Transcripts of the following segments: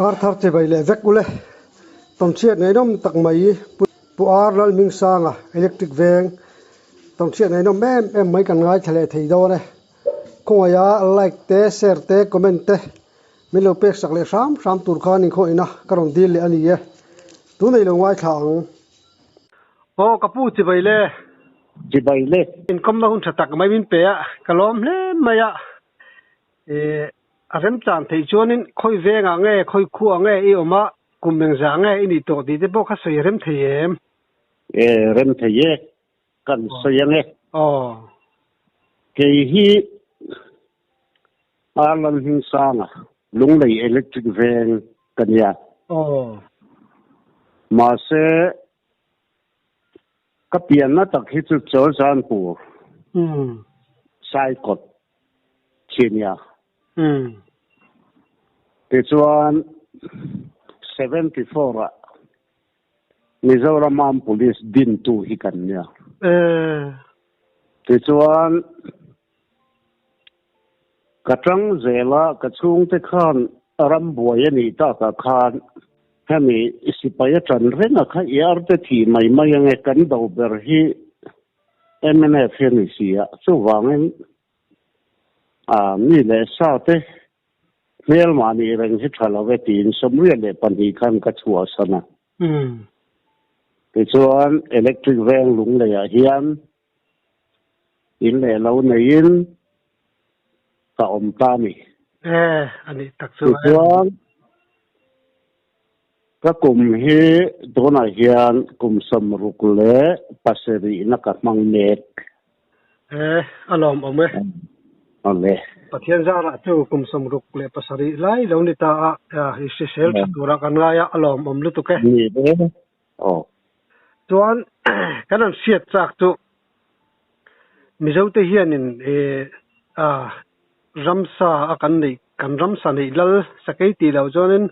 car thar che bai le vek ule tom chiat nei nom tak mai pu ar lal ming sanga electric veng tom chiat nei nom em mai kan ngai thale thei do ne ko ya like te share te comment te milo pek sak le sam tur khan in kho ina karon dil le ani ye tu nei lo wai thang o kapu che bai le in kom na hun thatak mai min pe a kalom hle maya arem chan thei chuanin khoi venga nge khoi khu nge I oma kumeng za nge ini to di te bo kha sei rem theem rem theye kan soyange ke hi alan hin sanga lunglei electric van kanya ma se kapian na tak hi chu chol san pu sai kot chinia te chuan 74 Mizoram police din tu hi kan nia te chuan katang zela kachung te khan aram buai ani ta ka khan hemi isipaya tran renga kha yar te thi mai mai nge kan do ber hi MNF ni sia chu wangen mi le sa te mel mani reng hi thala ve tin somria le pani khan ka chua sana te chuan electric van lung le ya hian in le lo nein ka om ta mi ani tak chuan ka kum hi dona hian kum sam ruk le paseri na ka mang nek alom ome ale pathian zara chu kum som ruk le pasari lai lo ni ta hi se sel thura kan nga ya alom om lu tu ke ni de chuan kanan siat chak chu mizote hianin ramsa akan nei kan ramsa nei lal sakai ti lo zonin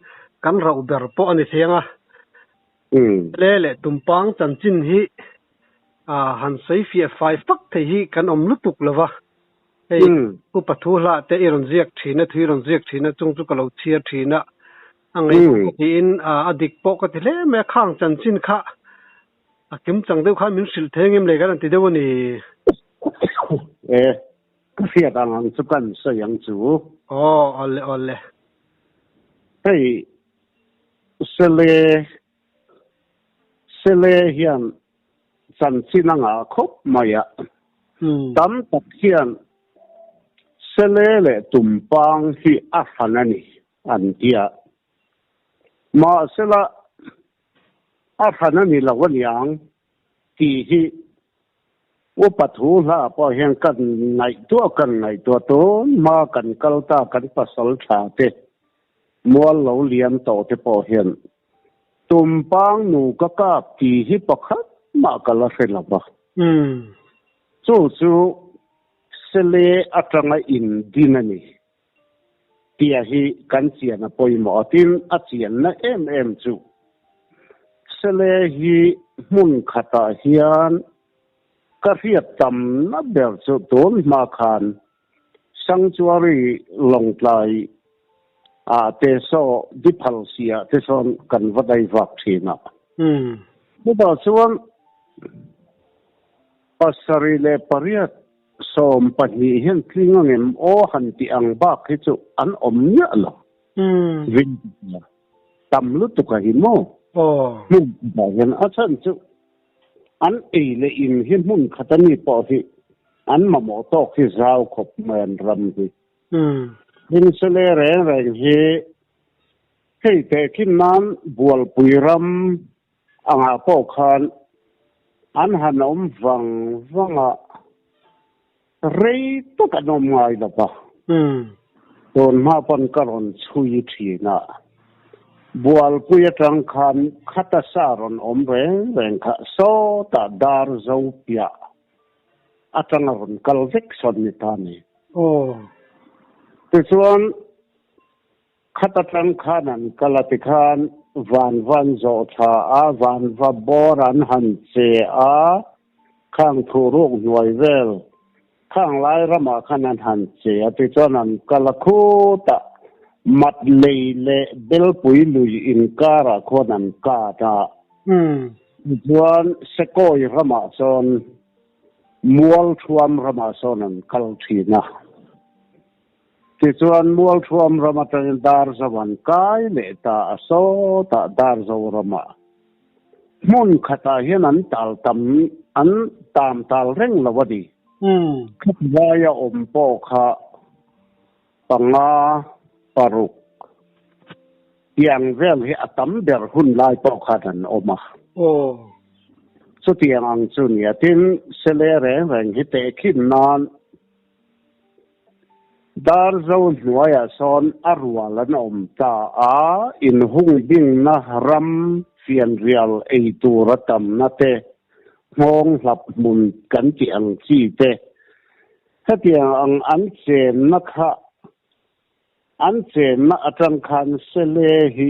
kan rau ber po ani thenga le tumpang chanchin hi han sei fi 5 pak the hi kan om lutuk lova ei u pathu la te iron ziak thina thuiron ziak thina chung chu kalo thia thina angai ti in adik po ka ti le me khang chanchin kha akim chang deu kha min sil thengem le kan ti deu ni ka fiat ang chu kan sa yang chu ole hey sele hian chanchin anga khop maya tam tak hian sele le tumpang hi a hanani an dia ma sela a hanani lawaniang ti hi o pathu la po hian kan nai to to ma kan kalta kan pasal tha te mual lo liam to te po hian tumpang nu ka ka ti hi pakhat ma kala selaba chu sele atanga in dinani tia hi kan chiana poimo tin a chian na em chu sele hi mun khata hian ka riat tam na ber chu ton ma khan sanctuary longtlai te so diphal sia te son kan vadai vak thina ba chuan pasari le pariat som pani hian klingangem o han ti ang ba khi chu an om nya lo vin tam lu tu ka hi mo ba hian a chan chu an le in hian mun khatani po hi an ma mo to khi zau khop man ram hi hin sele re hi hei te kin nan bual puiram anga po khan an hanom wanga rei to kanom ngai la ba ton ma pon karon chui thina bual puya tang khan khata saron reng kha so ta dar zo pia atangaron kalvek son ni tani te chuan khata tang khanan kalati khan van zo tha van va boran han che khang thuruk nuai vel khang lai rama khanan han che ati chuan an kalakhu ta mặt lệ lệ bel pui lui in cara con an ca ta chuan sekoi rama son mual thuam rama son an kal thina ti chuan mual thuam rama tan dar zawan kai le ta aso ta dar zo rama mun khata hian an tal tam tal reng lawadi khaya om po kha panga paruk yang vel hi atam ber hun lai po kha dan oma so tiang ang chunia tin selere reng hi te khin nan dar zo nuaya son arwalan om ta a in hung ding na ram fian rial ei turatam na te mong lap mun kan ti ang chi te hatiang ang an chen na kha an chen na atang khan sele hi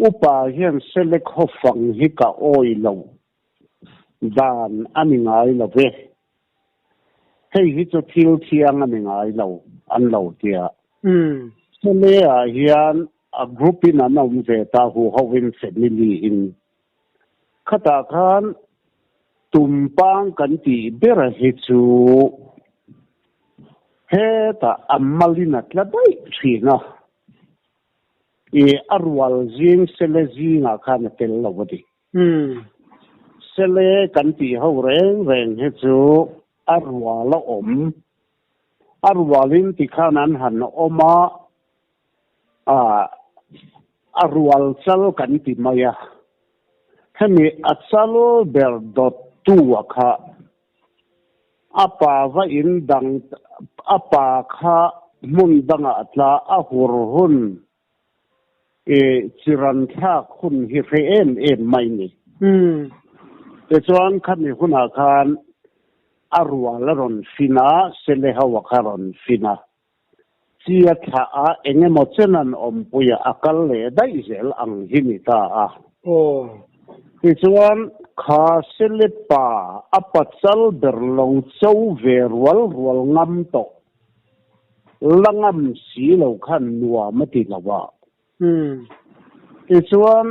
upa hian sele khofang hi ka oi lo dan ani ngai lo ve hei hi chu thil thiang ani ngai lo an lo tia sele a hian a group in an om ve ta hu howin family in khata khan tumpang kan ti bera hi chu he ta amalina tladai thina e arwal jing sele jinga khan tel lawadi sele kan ti ho reng he chu arwala om arwalin ti khanan han oma arwal chal kan ti maya hemi achalo ber dot tu kha apa va in dang apa kha mun danga atla a hur hun e chiran tha khun hi fe em mai ni te chuan khan ni huna khan arwala ron fina sele hawa kharon fina chia tha a enge mo chenan om puya akal le dai zel ang hini ta a ti chuan kha sele pa apachal berlo chau verwal rwal ngam to langam si lo khan nuwa mati lawa ti chuan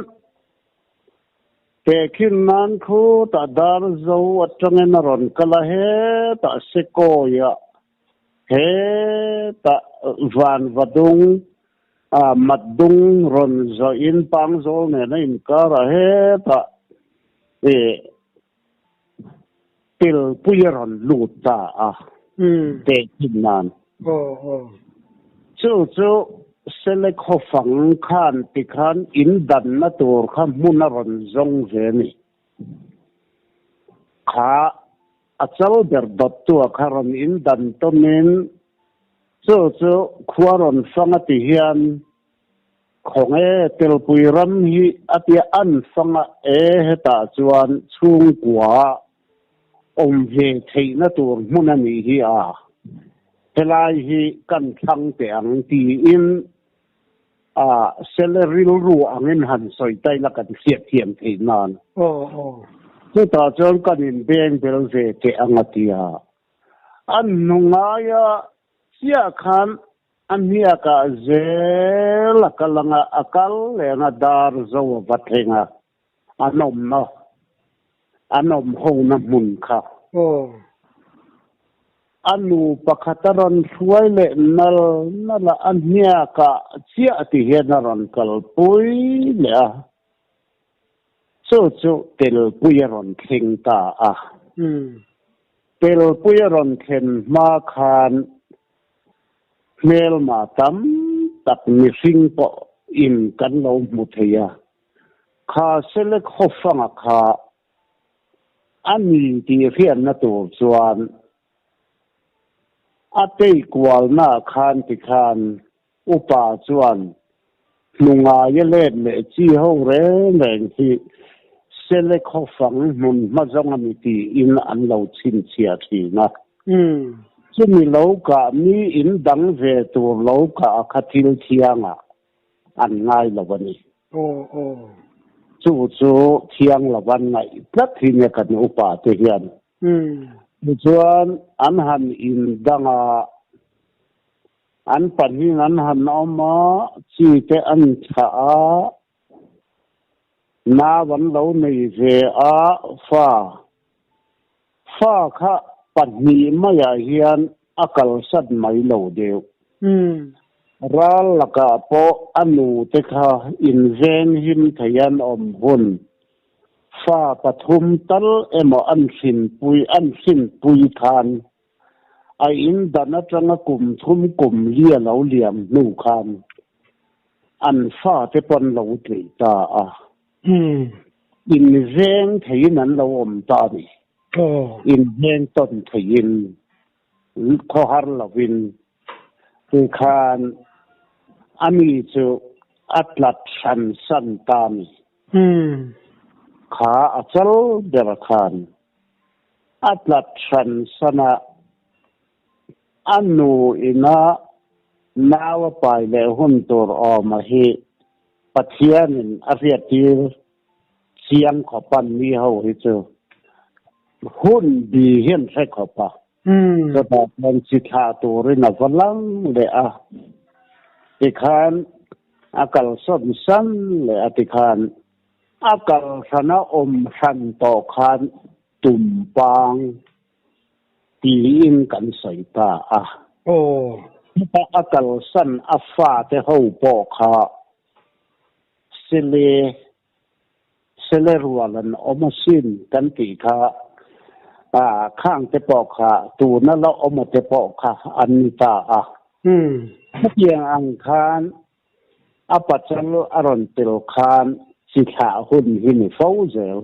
te khin nan khu ta dar zo atangena ron kala he ta sekoya he ta van vadung madung ron zo in pang zo ne na in kara he ta til puyeron luta te kinan chu sele khofang khan ti khan in dan na tur kha muna ron zong ve ni kha achal ber dot tu kharon in dan to men chu khuaron fanga ti hian khonge tel puiram hi atia an fanga heta chuan chung kwa om ve theina tur muna ni hi helai hi kan thang te ang ti in salary ru angin han soi tai la kan siat thiam theinan chu ta chon kan in beng bel ve te angatia an nungaya sia khan ania ka zel kalanga akal lenga dar zo bathenga anom ho na mun kha anu pakhataron suai le nala ania ka chia ti henaron kalpui le chu tel puyaron thengta tel puyaron then ma khan mel ma tam tak mi sing po in kan lo muthaya kha sele khofanga kha ani ti fian na to chuan atei kwal na khan ti khan upa chuan lunga yelet le chi ho re leng hi sele khofang mun ma zong ami ti in an lo chin chia thina chumi lo ka mi in dang ve tur lo ka khathil thianga an ngai lawani chu thiang lawan ngai plat thine kan upa te hian chuan an han in danga อันปัจจุบันหันเอามาจีเตอันชานาวันเราในเจ้าฟ้าข้าปัจจุบันไม่อยากเห็นอากาศสัตว์ไม่เหลวเดียวรัลลักะพออนุเตค่ะอินเวนหิมทยันอมหุ่นฟ้าปฐุมตัลเอมอันสินปุยทานไออินดันจังกุมทุมกุมเลี้ยเหลาเหลี่ยมนูคานอันฟ้าเตปนเหลาตรีตาอินเวนทยันนั้นเราอมตาดิอินเวนต้นทยินข้อหารลวินคือคานอามีจูอัตลัดชันสันตามีขาอัจฉริเดรคานอัตลัดชันสนะอันนูอินะนาวไปเลหุนตัวออกมาให้ปัทยานินอาเรียตีเสียงขปันมีเขาให้เจอหุ่นดีเห็นใช่ขปะก็แบบมันสิทาตัวเรื่องฝรั่งเลยติคานอากาศสดสั้นเลยติคานอากาศสนะอมชันต่อคานตุ่มปางตีอินกันใส่ตาแต่อากาศสั้นอัฟฟ้าเทหูปอคาเซเลรัวลันอมสินกันตีคาข้างเตปอกค่ะตูนั่นเราเอาหมดเตปอกค่ะอันนี้ตาเพียงอังคารอปัจจัยอรอนเตลคานสิขาหุ่นหินฟ้าเจล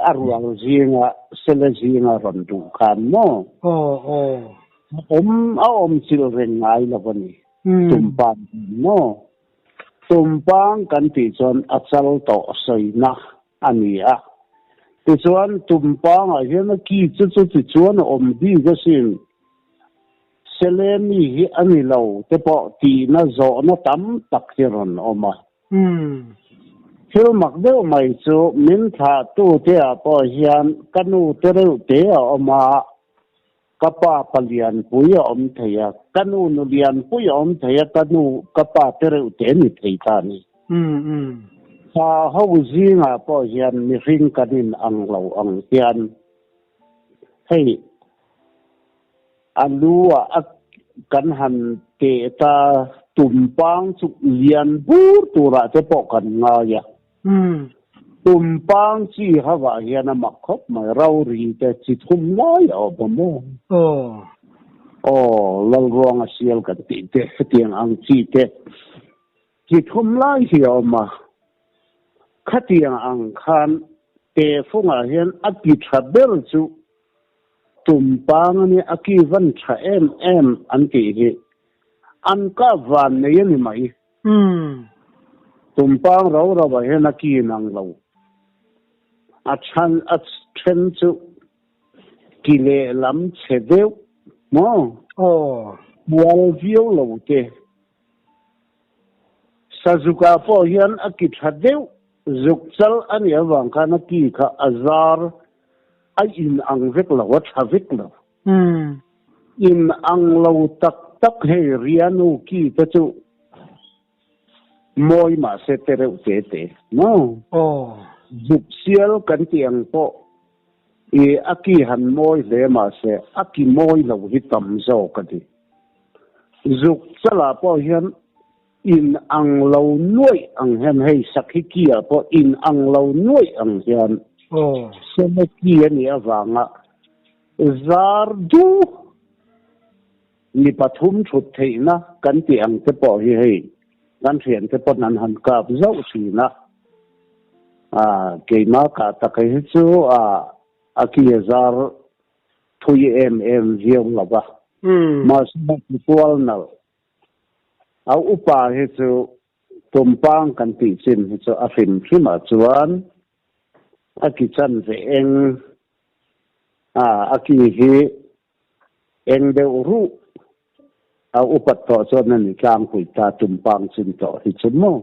อารวงจีงะเซลจีงะรันดูคานโม่อมสิลเรงไงละวันนี้ตุ่มปังโม่ตุ่มปังกันติจนอัจฉริโตใส่นะอันนี้ติจวนตุ่มปังเห็นกี่จุดติจวนอมดีก็สิ่งเซเลมีอันนี้เราแต่พอตีน่าโจน่าตั้มตักเจริญออกมาเชื่อมักเดียวไม่จูมินทาตู้เทียพอเฮียนกันนูเตเรวเทียออกมากับป้าปเลียนปุยอมเทียกันนูนเลียนปุยอมเทียกันนูกับป้าเตเรวเทียนี่เทียตานี่ถ้าเขาจีงพอเฮียนมีริงกันนินอังเราอังเฮียนให้อันรู้ว่ากันหันเตตาตุ่มปังสุเลียนบูตัวละจะปกันงายตุ่มปังจีฮาวาเฮียนมักคบมาเรารีแต่จิตหุ่มน้อยเอาบ่มเรารวงเสียลกันติเตเตียงอังจีเตจิตหุ่มน้อยเหี่ยวมาขัดยังอังคารเตฟงอาเฮียนอกิทเบลจูตุ่มปังนี่อกิวันชะเอ็มอันที่เหอันก็วันนี้นี่ไหมตุ่มปังเราไปเห็นอกินังเราอัชชันจูกิเลลำเฉดเดียวมั้งวัลวิโอเราเตสาจุกาพอเห็นอกิทเดียวZukcel an yawang kana ki ka azar ay in ang vikla wat ha vikla in ang law tak he rianu ki tachu moy ma se tere utete no zukcel kan tiang po aki han moy le ma se aki moy law hitam zo kadi zukcela po hian in ang law nuôi ang hen hay sakhi kia po in ang law nuôi ang hen so me kia ni awanga zardu ni pathum thut theina kan ti ang te po hi hei kan thian te po nan han kap zau china ke ma ka ta kai chu aki zar thui em ziom lawa ma sa pol naเอาอุปาเหตุตุ่มปังกันติจินเหตุอาฟิมขึ้นมาจวนอากิจันเองอากิฮีเองเดวรู้เอาอุปต่อจนนั่นกลางคุยตาตุ่มปังจินต่อที่จมูก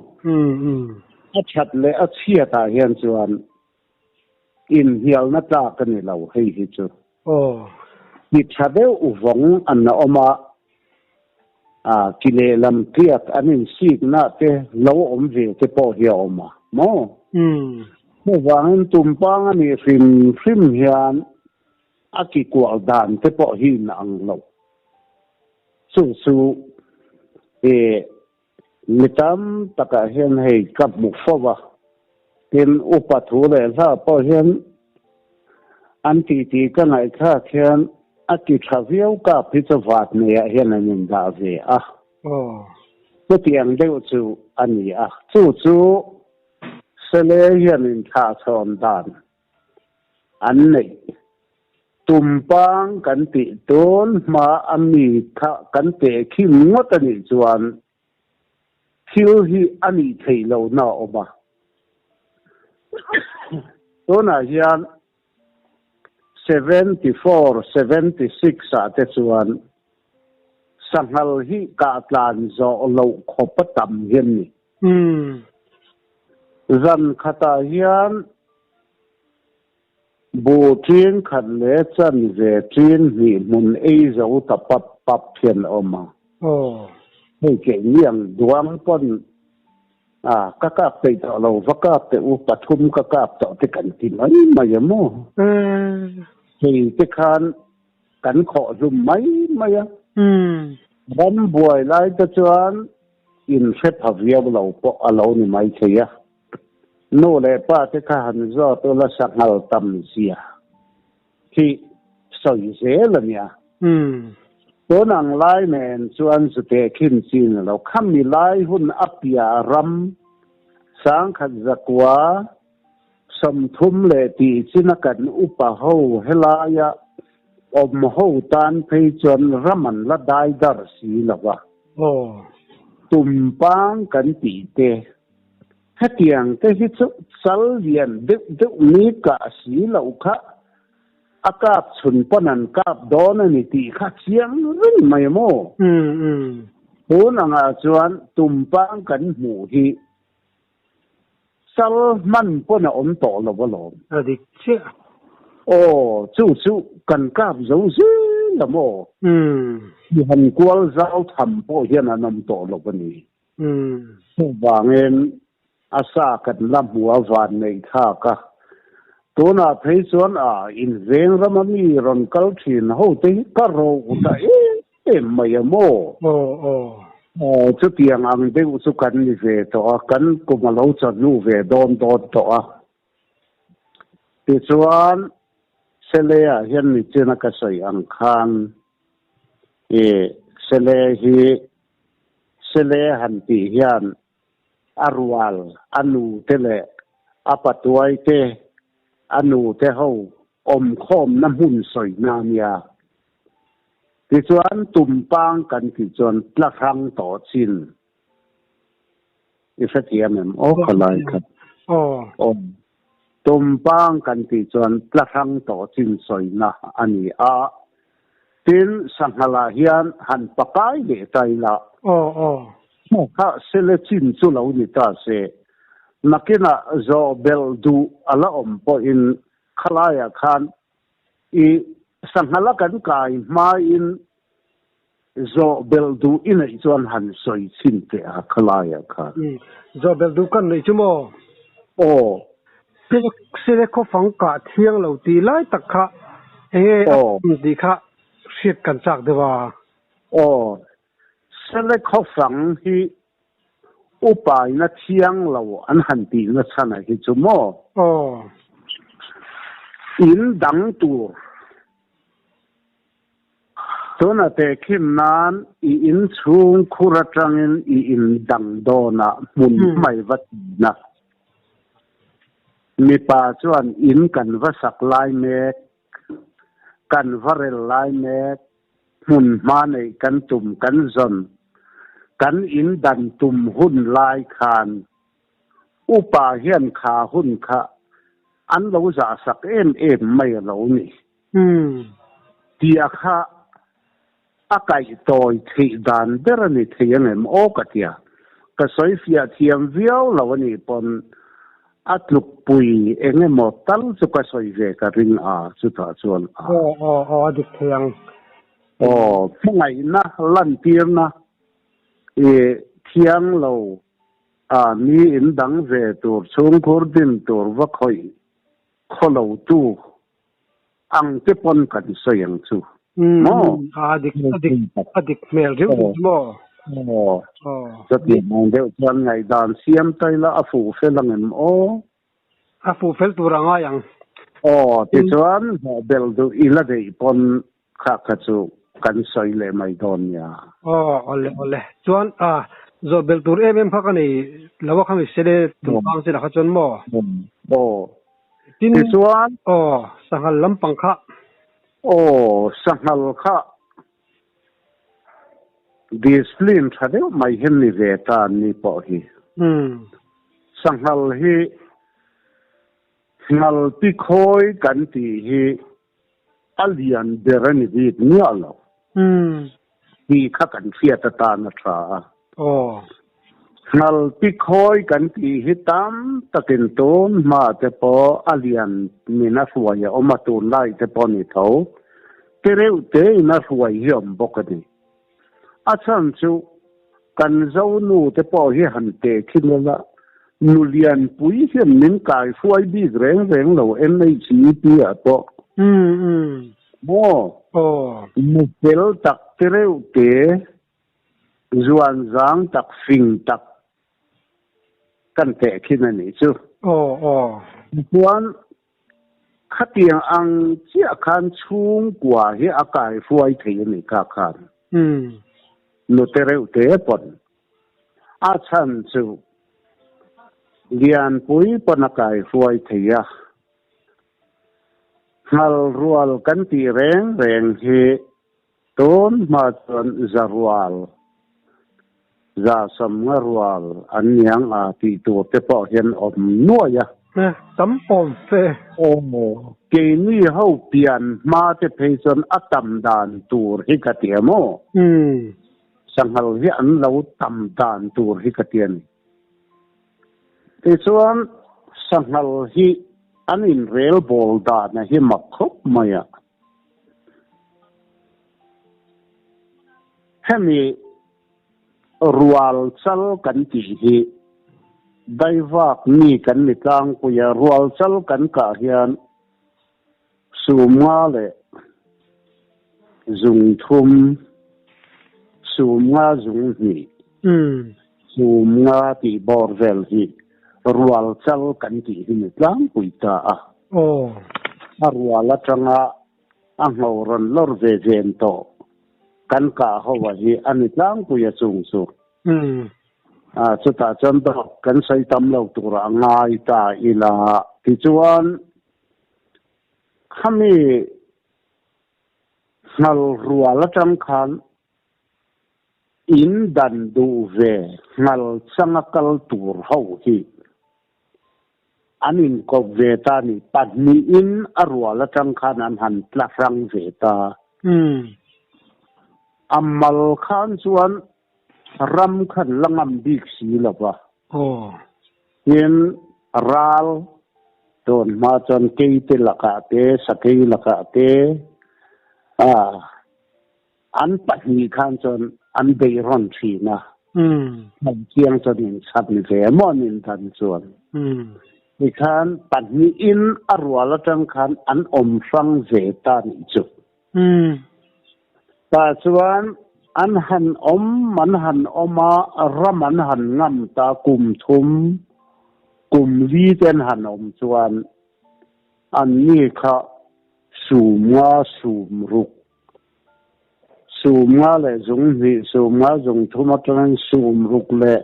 อาชัดเลยอาเชียตาเห็นจวนอินเฮียลนัตากันนี่เราให้เหตุดิชัดเดวอุฟงอันน่ะออกมา ki le lam tiat anin sik na te lo om ve te po hi oma mo mo wangin tumpang ani rim hian aki kwal dan te po hi na ang lo su mitam taka hian hei kap mu fowa tin upathu le la po hian an ti ka ngai kha khian aki thaviau ka pitawat ne hian anin da ve ko tiang deuh chu ani chu sele hian in tha chon dan an nei tumpang kan ti ton ma ami kha kan te khim ngot ani chuan thil hi ani thei lo na oma tona hian 74, 76 te chuan sanghal hi ka tlan zo lo khopatam hian ni zan khata hian bu trin khan le chan ve trin ni mun ei zo ta pap phian oma hei ke niang duang pon kakap te to lo vakap te u pathum kakap to te kan ti mai mo hei te khan kan kho zum mai ban buai lai ta chuan in set haviau lo po alo ni mai theya no le pa te kha han zo to la sangal tam sia ki soi ze la nia to nang lai nen chuan su te khin sin lo kham mi lai hun apia ram sang khat zakwa som thum le ti china kan upa ho helaya om ho tan phei chuan raman la dai dar si lawa tumpang kan ti te hatiang te hi chu sal lian de ni ka si lo kha akap chun panan kap don ani ti kha chiang rin mai mo hunanga chuan tumpang kan mu hi sal man pona om to lo lo adik che chu kan kap zo la mo hi han kwal zau tham po hian anam to lo bani wangin asa kan lam huwa van nei tha ka tuna phei chuan in veng ramami ron kal thin ho te ka ro uta mai mo chu tiang ang de chu kan ni ve to kan kumalo chanu ve don to ti chuan selea hian ni chena ka sai ang khan sele han ti hian arwal anu tele apatuai te anu te ho om khom na hun soi na nia ti chuan tumpang kan ti chuan tlakhang to chin ifatiam khalai khat tumpang kan ti chuan tlakhang to chin soi na ani tin sanghala hian han pakai le tai la ha sele chin chu lo ni ta se nakina zo bel du ala om po in khalaya khan I sanghala kan kai ma in zo bel du in ai chuan han soi chin te khalaya khan zo bel du kan nei chumo sele ko phang ka thiang lo ti lai takha di kha shit kan chak dewa sele ko phang hi upai na thiang lo an han ti na chana hi chumo in dang tu tona te kim nan I in chung khuratangin I in dang dona mun mai wat na mi pa chuan in kan va sak lai me kan varel lai me mun ma nei kan tum kan zon kan in dan tum hun lai khan upa hian kha hun kha an lo za sak em mai lo ni tia kha akai toy thi dan derani thiangem katia ka soifia thiam viau lo ni pon atluk pui engemo tal chu ka soive ka ring chu ta chuan adik thiang fungai na lan tir na thiang lo mi in dang ve tur chung khur din tur va khoi kholo tu ang te pon kan soyang chu mo adik mel riu mo cho tiền mang đeo chân ngày đàn xiêm tay là phụ phê là ngầm ô phụ phê tu ra ngay yang thì chuan bel du ila de pon khắc chu kan soi le mai don ya ole chuan zo bel tur em phak ani lawa khami sele tumpang se la khachon mo tin thì chuan sangal lampang kha sangal kha discipline thade mai hen ni ve ta ni po hi sangal hi ngal pi khoi kan ti hi alian berani bit ni alo hi kha kan fiat ta na tra ngal pi khoi kan ti hi tam takin ton ma te po alian mina suaya o ma tu lai te po ni tho tereu te na suai hiom bokani achan chu kan zo nu te po hi han te khinela nulian pui hiam nin kai fuai bi reng reng lo NHP a to mo mu pel tak tereu te zuan zang tak fing tak kan te khinani chu chuan khatiang ang chia khan chung kwa hi akai fuai thei ni ka khan no tereu te pon a chan chu lian pui panakai fuai theia hal rual kan ti reng reng hi ton ma ton zarwal za sam rual an yang a ti tu te po hian om nuaya tam pom fe ke ni ho pian ma te pheichon atam dan tur hi ka tiamo sanghal hi an lo tam dan tur hi ka tian chuan sanghal hi an in rel bol da na hi makhop maya hemi rual chal kan ti hi daivak ni kan ni tang puya rual chal kan ka hian sumnga le zung thum sumnga zung ni sumnga ti bor vel hi rual chal kan ti hi ni tlang puita rual atanga anghoron lor ve ven to kan ka howa hi ani tlang puya chung su chu ta chan do kan sai tam lo tura ngai ta ila ti chuan khami nal rual atang khan in dan du ve ngal changakal tur ho hi anin ko ve ta ni patni in arwal atang khan an han tlarang ve ta amal khan chuan ram khan langam dik si lova yen ral ton ma chon keite laka te sakei laka te an patni khan chon an beiron thina han chiang chon in sat ni ve mon in than chuan ni khan patni in arwala tang khan an om sang ve ta ni chu ta chuan an han om man han oma raman han ngam ta kum thum kum li ten han om chuan an ni kha sumwa sumruk sumwa le zung ni sumwa zung thuma tan sumruk le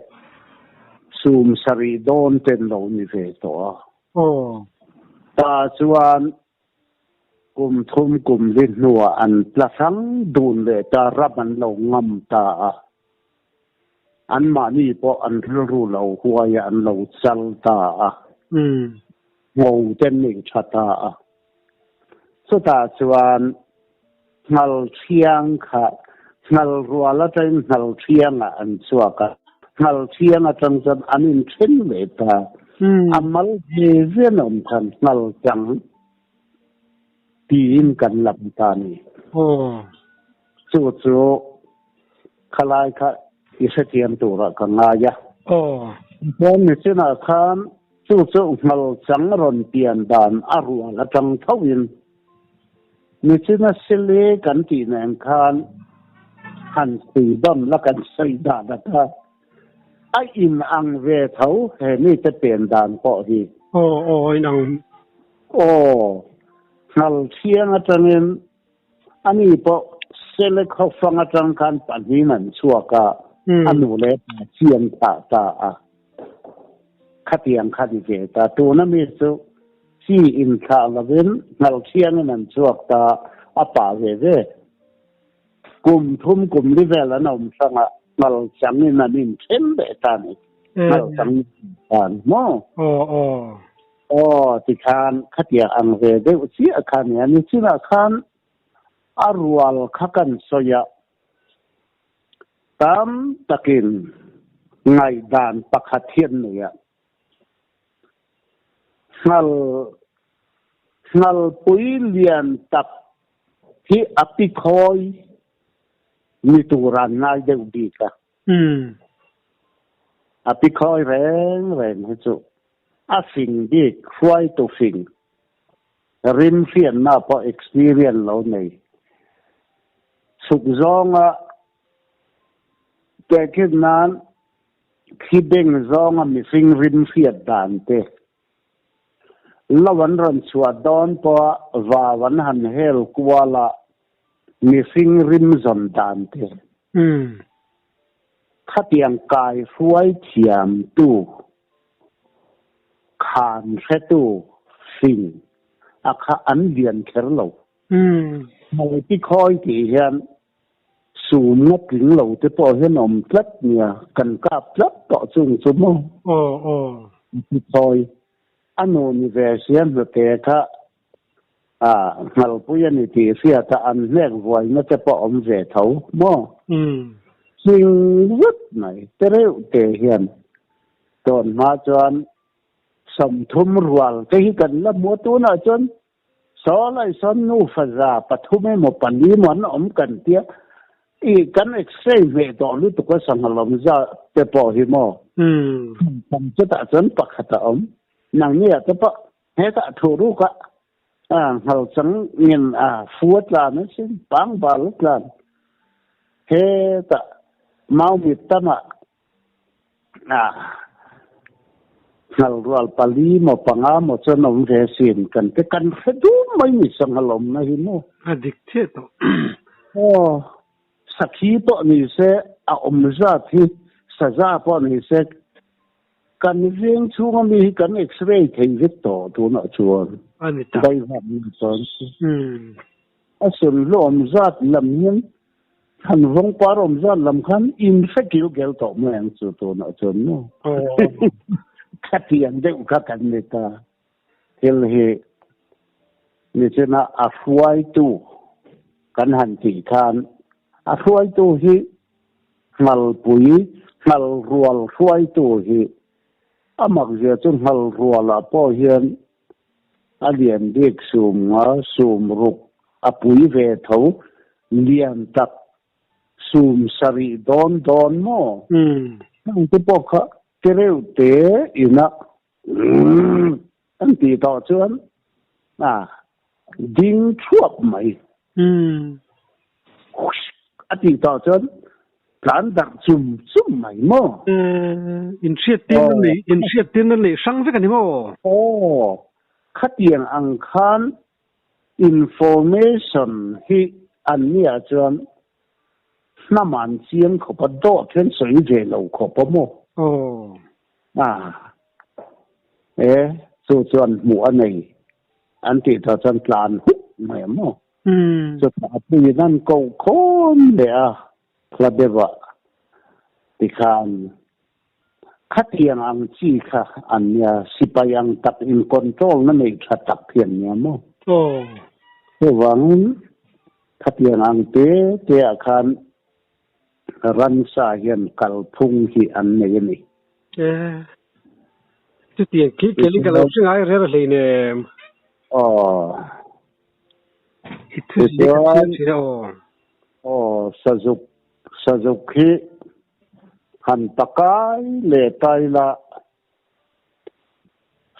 sum sari don ten lo ni ve to ta chuan kum thum kum lin nuwa an tlasang dun le ta raban lo ngam ta an ma ni po an ru lo huaya an lo chal ta ngau ten ni chata so ta chuan ngal thiang kha ngal ruala ten ngal thiang an chuaka ngal thiang atang chan anin chen le ta amal je venom khan ngal chang tin kan lam ta ni chu khalai kha isa tiam tura ka nga ya bon ni china khan chu ngal chang ron pian dan arua la tang thawin ni china sele kan ti nen khan han si don la kan sai da da ta ai in ang ve thau he ni te pen dan po hi in ang ngal chiang atangin ani po sele kho fanga tang kan pan hi nan chuaka anu le chiang ta a khatiang khadi je ta tu na mi chu si in kha lavin ngal chiang nan chuak ta apa ve kum thum kum li vela nom sanga ngal chang ni na nin chen be ta ni ngal chang tan mo ti khan khatia ang ve de si akhan ya ni china khan arwal khakan soya tam takin ngai dan pakhathian ne ya ngal pui lian tak hi api khoi ni turan ngai de di ka api khoi ren he chu a sing di khoi to sing rin fian na po experience lo nei suk zonga te kid nan khibeng zonga mi sing rin fiat dan te lawan ran chua don po wa wan han hel kwala mi sing rim zon dan te khatiang kai fuai thiam tu khan se tu sing akha an lian kher lo mai ti khoi ti hian sum na pling lo te po hian om tlat nia kan ka tlat to chung chumo ti khoi anu ni ve sian te kha ngal puya ni ti sia ta an lek voi na te po om ve thau mo sing wut nai tereu te hian ton ma chuan som thum rual te hi kan la mo tu na chuan so lai son nu faza pathume mo pani mon om kan tia i kan extray ve to lu tu ko sangalom za te po hi mo tam cha ta chuan pakhata om nang ni ta pa he ta thu ru ka hal chang ngin fuat la na sin pang bal plan he ta mau mi tama hal rual pali mo panga mo chonom ve sin kan te kan fedu mai ni sangalom na hi mo adikte to sakhi to ni se a omza thi saza po ni se kan riêng chung mi kan x-ray thei vit to tu na chuan ani ta dai va ni chon asun lom zat lam yin han vong parom zat lam khan in fekil gel to meng chu tu na chon no khatiang de ka kan ne ta tel he ni chena a fuai tu kan han ti khan a fuai tu hi mal pui mal rual fuai tu hi amak je chung hal ruala po hian alian dik sum nga sum ruk apui ve tho lian tak sum sari don mo nang tu po kha tereu te ina an ti to chuan ding chuap mai ati to chuan plan đặc chum mai mo in siat tin ni sang ve kan ni mo khatiang ang khan information hi an nia chuan naman chiang kho pa do then soi je lo kho pa mo chu chuan mu anei an ti ta chuan plan mai mo chu ta pu nan ko khon le a Kladeva tikhan khatiang ang chi kha anya sipayang tak in control na nei thatak phian nya mo wang khatiang ang te akhan ran sa hian kal phung hi an nei ni tu tiang ki kelin ka lo sing ai re le ne sajuk khi han takai le tai la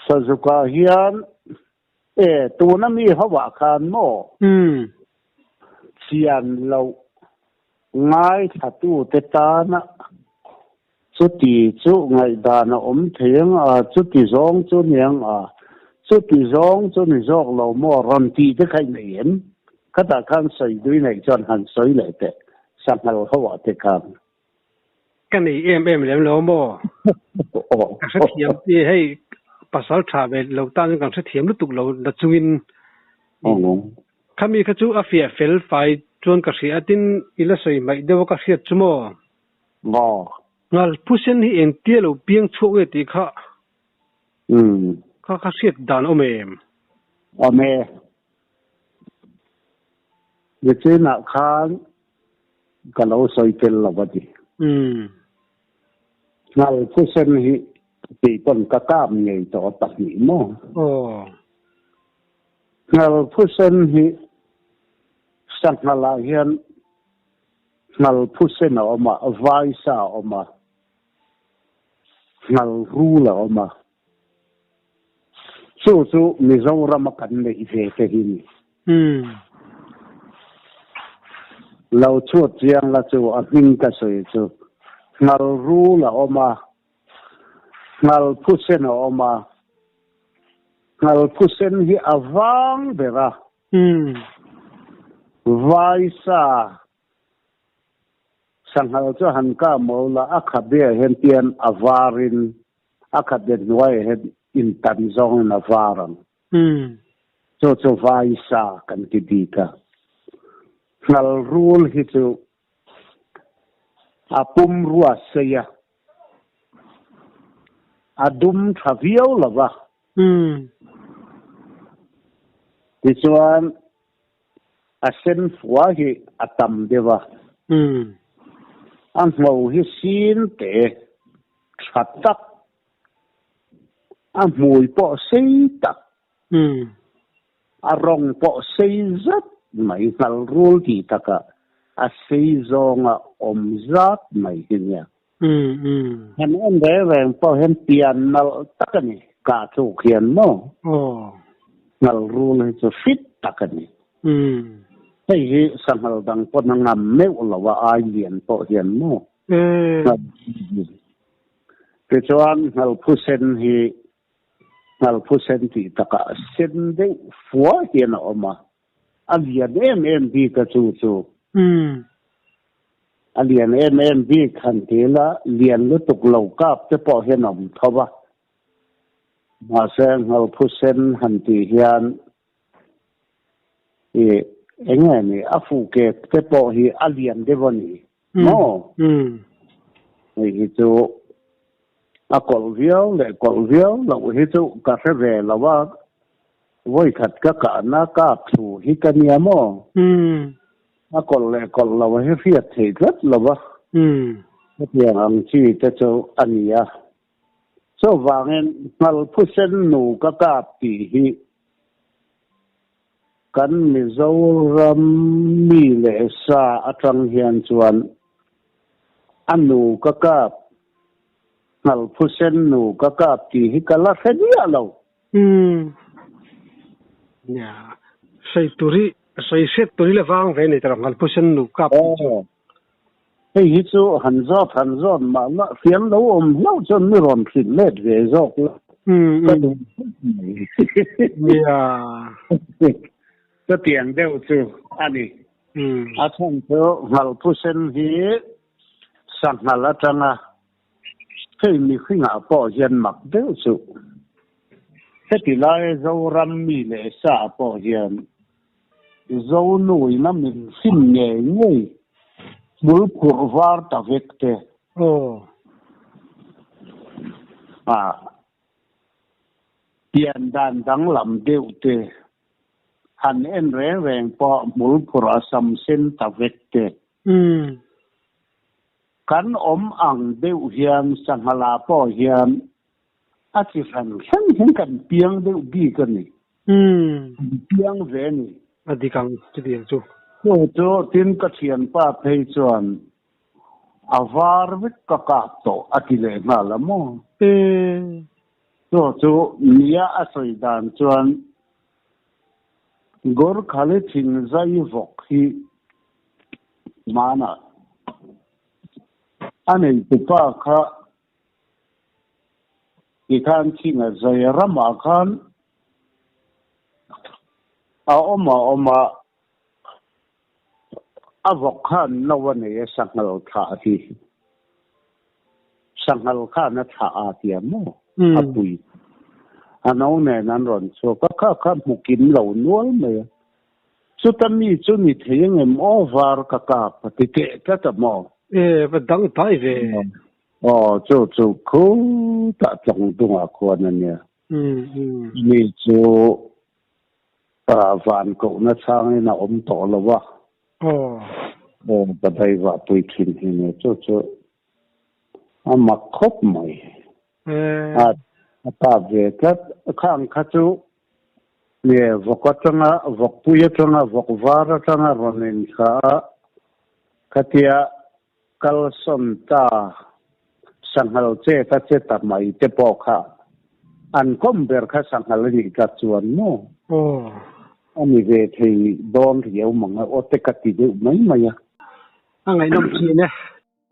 sazuka hian tu na mi hawa khan mo chian lo ngai thatu te ta na chu ti chu ngai da na thieng chu ti zong chu niang chu ti zong chu ni zok lo mo ron ti te khai nei en ka ta khan sai dui nei chon han soi le te sang hal hawa te khan cái này em làm lâu mò các sự thiểm thì hay pasal trả về lâu ta những các sự thiểm lúc tục lâu là chung in kami các chú afia fel phải chuan các sự tin ila soi mai đâu các sự chú mò ngal pusen hi en tia lo piang chu ge ti kha các sự dan em ye che na khan ka lo soi tel la ba ti ngal pusen hi ti kon ka kam ngei to tak ni mo ngal pusen hi sang hala hian ngal pusen oma vai sa oma ngal ru la oma chu mi zong ram kan nei ve te hi ni lau chuột riêng là chu a hing ka soi chu ngal ru la oma ngal pusen oma ngal pusen hi avang bera vai sa sanghal cho han ka mo la akhabe hen tian avarin akhabe noi hen in tan zong na varan cho vai sa kan ki di ka ngal rul hi chu apum ruwa seya adum thaviau lawa ti chuan asen fuwa hi atam dewa an mo hi sin te thatak an mui po sei tak arong po sei zat mai ngal rul ti taka a sei zonga omzat mai hinya han en reng po hen pian nal takani ka chu khian mo ngal rul hi chu fit takani hei hi sanghal dang po na ngam meu lawa ai lian po hian mo ke chuan ngal phusen ti taka sen de fuwa hian oma alian em bi ka chu alian em bi khan te la lian lu tuk lo kap te po hian om thowa ma se ngal phusen han ti hian engani afu ke te po hi alian devoni no hi chu a kol viau lo hi chu ka se ve lawa voi khat ka na ka thu hi kania mo a kol lawa hi fiat thei rat lawa tiang ang chi te chu ania so wangen ngal phusen nu ka ti hi kan Mizoram mi le sa atang hian chuan anu ka ngal phusen nu ka ti hi kala khania lo ya sei set turi le wang ve nei tara ngal phusen nu ka hei hi chu han zot ma na fian lo om lo chon mi ron thin let ve zok ya cái tiền đều từ anh đi thằng chỗ hal pusen hi sang hal trăng khi mi khi ngã bỏ dân mặc đều từ cái tỷ lệ dâu ram mi lệ sa bỏ dân dâu nuôi nó mình xin nhẹ nhảy bul kurvar ta vekte tiền đàn đắng làm đều từ han en reng po mul pura sam sen ta vekte kan ang deu hian sanghala po hian a chi han kan piang deu bi kan ni piang ve ni adikang chi diang chu cho tin ka thian pa phei chuan avar vit kakato akile na lamo so nia asoidan chuan gor khale thing zai vok hi mana anen tupa kha ikan thinga zai rama khan a oma avok khan nawane sangal tha hi sangal khan na tha atiamo apui anau ne nan ron so ka mukin lo nual me so tami chu ni theng em over ka patike ta mo va dang tai ve chu ko ta chong dunga ko na ne ni chu van ko na chang na to lo wa ba dai va pui thin hi ne chu ama khop mai ta về các khang khát chú nè vọc changa vọc puya changa vọc vara changa ronin kha katia kalson ta sanghal che ta che ta mai te po kha an kom ber kha sanghal ni ka chuan no ani ve thei don riau manga ote kati de mai maya angai nom chi ne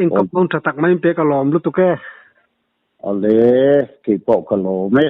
in ko pon tak mai pe ka lom lu tu ke ale ke po ka lo me